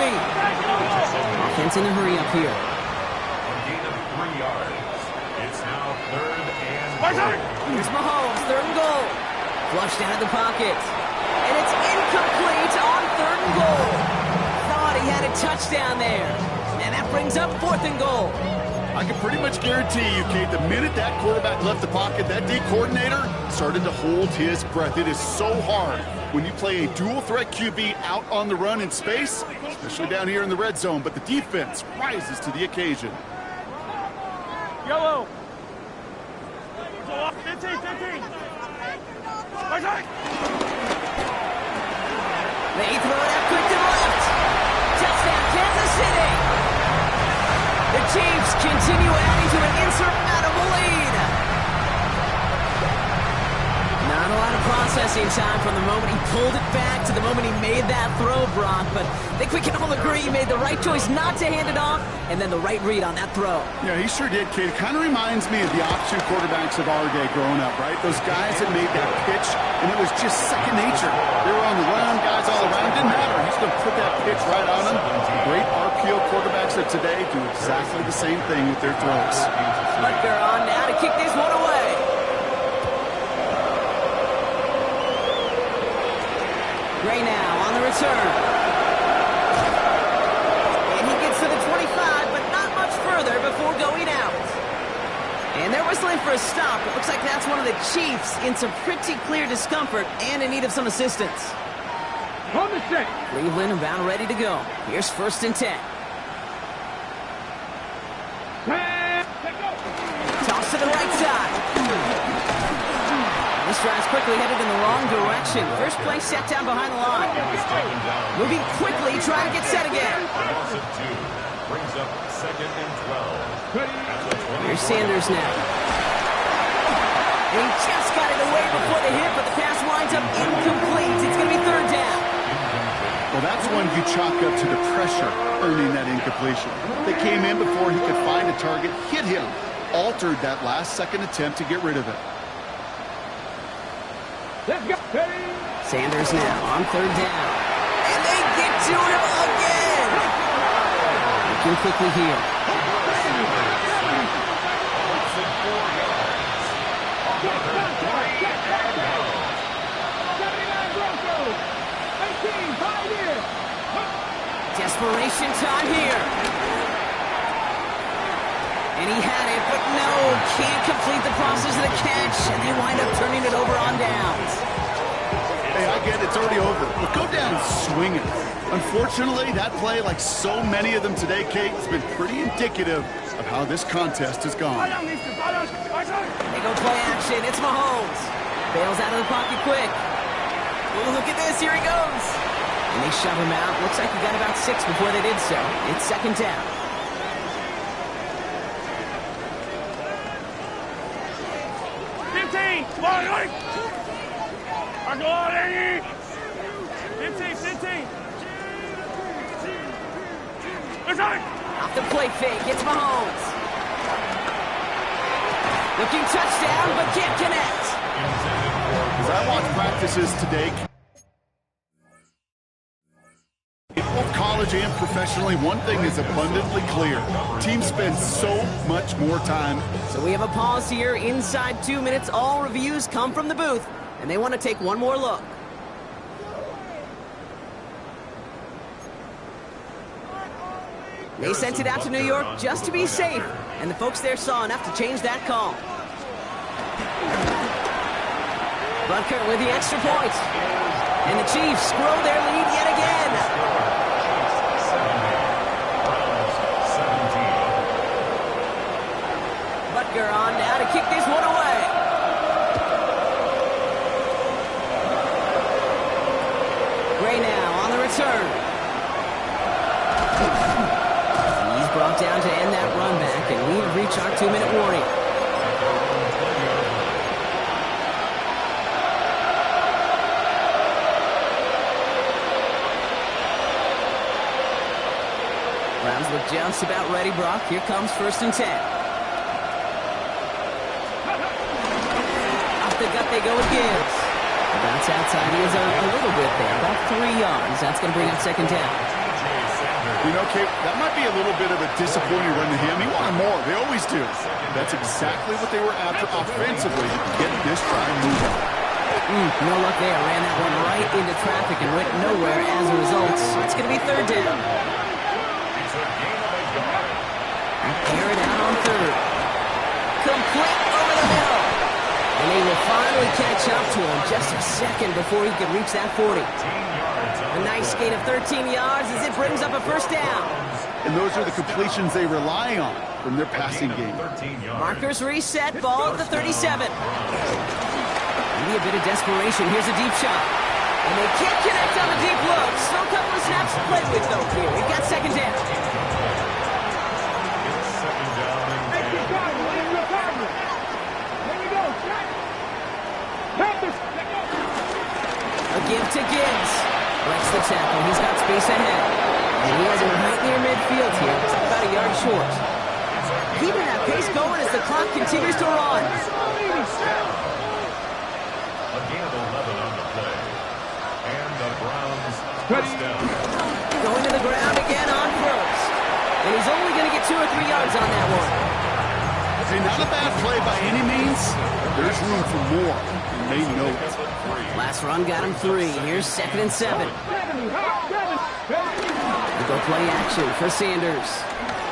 Offense in a hurry up here. A gain of 3 yards. It's now 3rd and 4. Here's Mahomes, 3rd and goal. Flushed out of the pocket. And it's incomplete on 3rd and goal. Thought he had a touchdown there. And that brings up 4th and goal. I can pretty much guarantee you, Kate, the minute that quarterback left the pocket, that D coordinator started to hold his breath. It is so hard when you play a dual-threat QB out on the run in space, especially down here in the red zone, but the defense rises to the occasion. Yellow. 15. They throw it out quick to the left. Touchdown, Kansas City. The Chiefs continue adding to an insurmountable lead. Not a lot of processing time from the moment he pulled it back to the moment he made that throw, Brock. But I think we can all agree he made the right choice not to hand it off, and then the right read on that throw. Yeah, he sure did, Kate. It kind of reminds me of the option quarterbacks of our day growing up, right? Those guys that made that pitch, and it was just second nature. They were on the run, guys all around. Didn't matter. He's going to put that pitch right on them. Great RPO quarterbacks of today do exactly the same thing with their throws. Butker on now to kick this one away. Gray now on the return. And he gets to the 25, but not much further before going out. And they're whistling for a stop. It looks like that's one of the Chiefs in some pretty clear discomfort and in need of some assistance. On the set. Cleveland about ready to go. Here's 1st and 10. Toss to the right side. This drive's quickly headed in the wrong direction. First play set down behind the line. Moving quickly, trying to get set again. Loss of 2 brings up 2nd and 12. Here's Sanders now. And he just got it away before the hit, but the pass winds up incomplete. It's going to be 3rd down. Well, that's one you chalk up to the pressure earning that incompletion. They came in before he could find a target, hit him, altered that last-second attempt to get rid of it. Let's go. Sanders now on 3rd down. And they get to him again. Looking quickly here. Desperation time here. And he had it, but no, can't complete the process of the catch, and they wind up turning it over on downs. Hey, I get it, it's already over. But go down swinging. Unfortunately, that play, like so many of them today, Kate, has been pretty indicative of how this contest has gone. They go play action. It's Mahomes. Bails out of the pocket quick. Ooh, look at this. Here he goes. And they shove him out. Looks like he got about 6 before they did so. It's 2nd down. Off the play fake, it's Mahomes. Looking touchdown, but can't connect. As I watch practices today, both college and professionally, one thing is abundantly clear. Teams spend so much more time. So we have a pause here. Inside 2 minutes, all reviews come from the booth, and they want to take one more look. They sent it out to New York just to be safe, and the folks there saw enough to change that call. Butker with the extra point. And the Chiefs grow their lead yet again. Butker on now to kick this one away. Gray now on the return. He's brought down to end that run back, and we have reached our 2-minute warning. Browns look just about ready, Brock. Here comes 1st and 10. Off the gut they go with Gibbs. That's outside. He is a little bit there. About 3 yards. That's going to bring up second down. You know, Kate, that might be a little bit of a disappointing run to him. He wanted more. They always do. That's exactly what they were after offensively to get this drive moving. No luck there. Ran that one right into traffic and went nowhere as a result. It's going to be third down. Air it out on third. Complete over the middle. And they will finally catch up to him just a second before he can reach that 40. A nice gain of 13 yards as it brings up a first down. And those are the completions they rely on from their passing game. Markers reset, ball at the 37. Maybe a bit of desperation. Here's a deep shot. And they can't connect on the deep look. Still a couple of snaps to play with, though, here. We've got second down. A give to Gibbs. Breaks the tackle. He's got space ahead. And he has him right near midfield here. It's about a yard short. Keeping that pace going as the clock continues to run. A gain of 11 on the play. And the Browns first down. Going to the ground again on first. And he's only going to get 2 or 3 yards on that one. Hey, not a bad play by any means. There's room for more. And they know it. Last run got him 3. Here's 2nd and 7. We go play action for Sanders.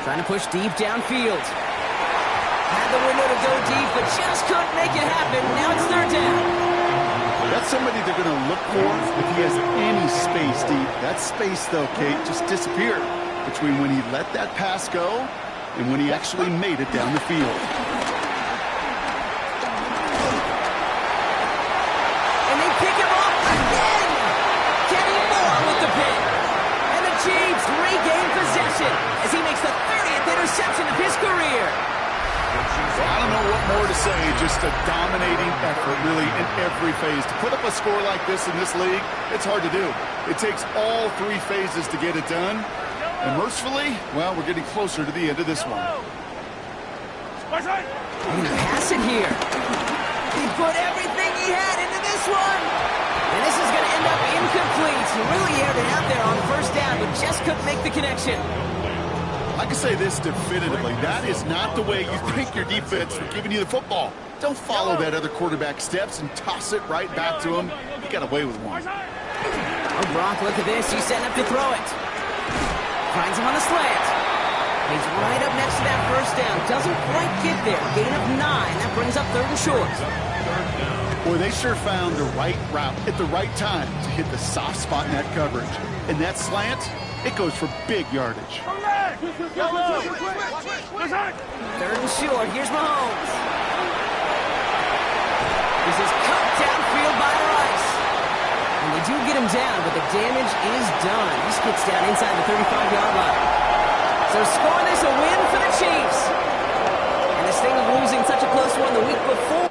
Trying to push deep downfield. Had the window to go deep, but just couldn't make it happen. Now it's third down. That's somebody they're going to look for if he has any space deep. That space, though, Kate, just disappeared between when he let that pass go and when he actually made it down the field. And they pick him up again. Kenny Moore with the pick. And the Chiefs regain possession as he makes the 30th interception of his career. I don't know what more to say. Just a dominating effort, really, in every phase. To put up a score like this in this league, it's hard to do. It takes all 3 phases to get it done. And mercifully, well, we're getting closer to the end of this one. He's going to pass it here. He put everything he had into this one. And this is going to end up incomplete. He really aired it out there on first down, but just couldn't make the connection. I can say this definitively. That is not the way you thank your defense for giving you the football. Don't follow that other quarterback steps and toss it right back to him. He got away with one. Oh, Brock, look at this. He's setting up to throw it. Finds him on the slant. He's right up next to that first down. Doesn't quite get there. Gain of 9. That brings up 3rd and short. Boy, they sure found the right route at the right time to hit the soft spot in that coverage. And that slant, it goes for big yardage. 3rd and short. Here's Mahomes. This is cut downfield by Rice. And they do get him down, but the damage is done. He gets down inside the 35-yard line. So scoring this a win for the Chiefs. And this thing of losing such a close one the week before